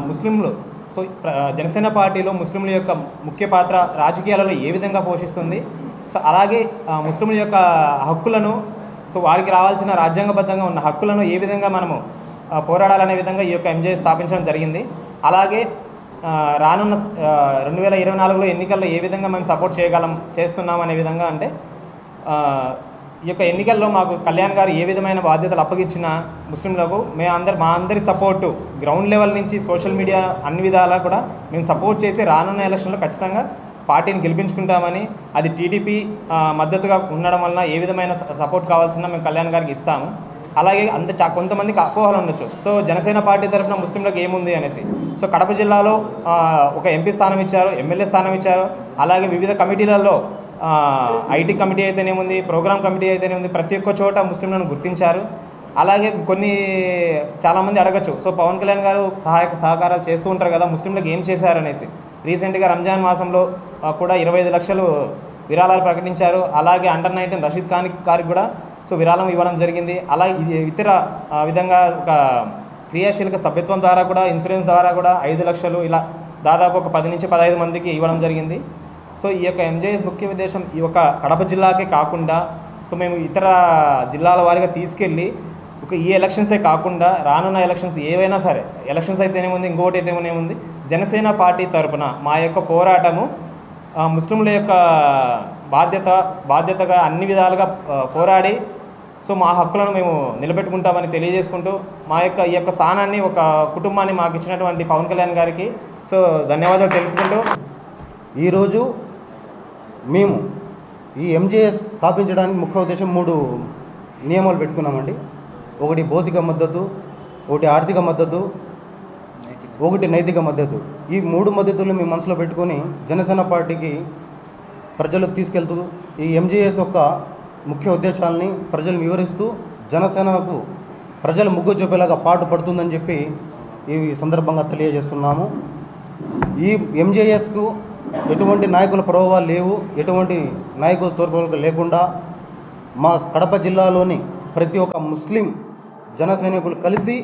ముస్లింలు జనసేన పార్టీలో ముస్లింల యొక్క ముఖ్య పాత్ర రాజకీయాలలో ఏ విధంగా పోషిస్తుంది, అలాగే ముస్లింల యొక్క హక్కులను, వారికి రావాల్సిన రాజ్యాంగబద్ధంగా ఉన్న హక్కులను ఏ విధంగా మనము పోరాడాలనే విధంగా ఈ యొక్క ఎంజే స్థాపించడం జరిగింది. అలాగే రానున్న 2024లో ఎన్నికల్లో ఏ విధంగా మేము సపోర్ట్ చేస్తున్నాం అనే విధంగా, అంటే ఈ యొక్క ఎన్నికల్లో మాకు కళ్యాణ్ గారు ఏ విధమైన బాధ్యతలు అప్పగించిన ముస్లింలకు మా అందరి సపోర్టు గ్రౌండ్ లెవెల్ నుంచి సోషల్ మీడియా అన్ని విధాలా కూడా మేము సపోర్ట్ చేసి రానున్న ఎలక్షన్లో ఖచ్చితంగా పార్టీని గెలిపించుకుంటామని, అది టీడీపీ మద్దతుగా ఉండడం వలన ఏ విధమైన సపోర్ట్ కావాల్సిన మేము కళ్యాణ్ గారికి ఇస్తాము. అలాగే కొంతమందికి అపోహలు ఉండొచ్చు, జనసేన పార్టీ తరఫున ముస్లింలకు ఏముంది అనేసి. కడప జిల్లాలో ఒక ఎంపీ స్థానం ఇచ్చారు, ఎమ్మెల్యే స్థానం ఇచ్చారు. అలాగే వివిధ కమిటీలలో ఐటీ కమిటీ అయితేనేముంది, ప్రోగ్రామ్ కమిటీ అయితేనేముంది, ప్రతి ఒక్క చోట ముస్లింలను గుర్తించారు. అలాగే చాలామంది అడగచ్చు, పవన్ కళ్యాణ్ గారు సహకారాలు చేస్తూ ఉంటారు కదా, ముస్లింలకు ఏం చేశారనేసి. రీసెంట్గా రంజాన్ మాసంలో కూడా 25 లక్షలు విరాళాలు ప్రకటించారు. అలాగే అండర్-19 రషీద్ ఖాన్ గారికి కూడా విరాళం ఇవ్వడం జరిగింది. అలాగే ఇతర విధంగా ఒక క్రియాశీలక సభ్యత్వం ద్వారా కూడా, ఇన్సూరెన్స్ ద్వారా కూడా 5 లక్షలు, ఇలా దాదాపు ఒక 10 నుంచి 15 మందికి ఇవ్వడం జరిగింది. ఈ యొక్క ఎంజేఎస్ ముఖ్య ఉద్దేశం ఈ యొక్క కడప జిల్లాకే కాకుండా మేము ఇతర జిల్లాల వారిగా తీసుకెళ్ళి ఈ ఎలక్షన్సే కాకుండా రానున్న ఎలక్షన్స్ ఏవైనా సరే, ఎలక్షన్స్ అయితేనేముంది, ఇంకోటి అయితేనేముంది, జనసేన పార్టీ తరపున మా యొక్క పోరాటము ముస్లింల యొక్క బాధ్యతగా అన్ని విధాలుగా పోరాడి మా హక్కులను మేము నిలబెట్టుకుంటామని తెలియజేసుకుంటూ, ఈ యొక్క స్థానాన్ని, ఒక కుటుంబాన్ని మాకు ఇచ్చినటువంటి పవన్ కళ్యాణ్ గారికి ధన్యవాదాలు తెలుపుకుంటూ, ఈరోజు మేము ఈ ఎంజేఎస్ స్థాపించడానికి ముఖ్య ఉద్దేశం 3 నియమాలు పెట్టుకున్నామండి. ఒకటి భౌతిక మద్దతు, ఒకటి ఆర్థిక మద్దతు, ఒకటి నైతిక మద్దతు. ఈ 3 మద్దతులు మేము మనసులో పెట్టుకొని జనసేన పార్టీకి ప్రజలకు తీసుకెళ్తూ ఈ ఎంజేఎస్ యొక్క ముఖ్య ఉద్దేశాలని ప్రజలు వివరిస్తూ జనసేనకు ప్రజలు ముగ్గు చూపేలాగా పాటు పడుతుందని చెప్పి ఈ సందర్భంగా తెలియజేస్తున్నాము. ఈ ఎంజేఎస్కు ఎటువంటి నాయకుల ప్రభావాలు లేవు, ఎటువంటి నాయకుల తోడ్పాటు లేకుండా మా కడప జిల్లాలోని ప్రతి ఒక్క ముస్లిం జన సైనికులు కలిసి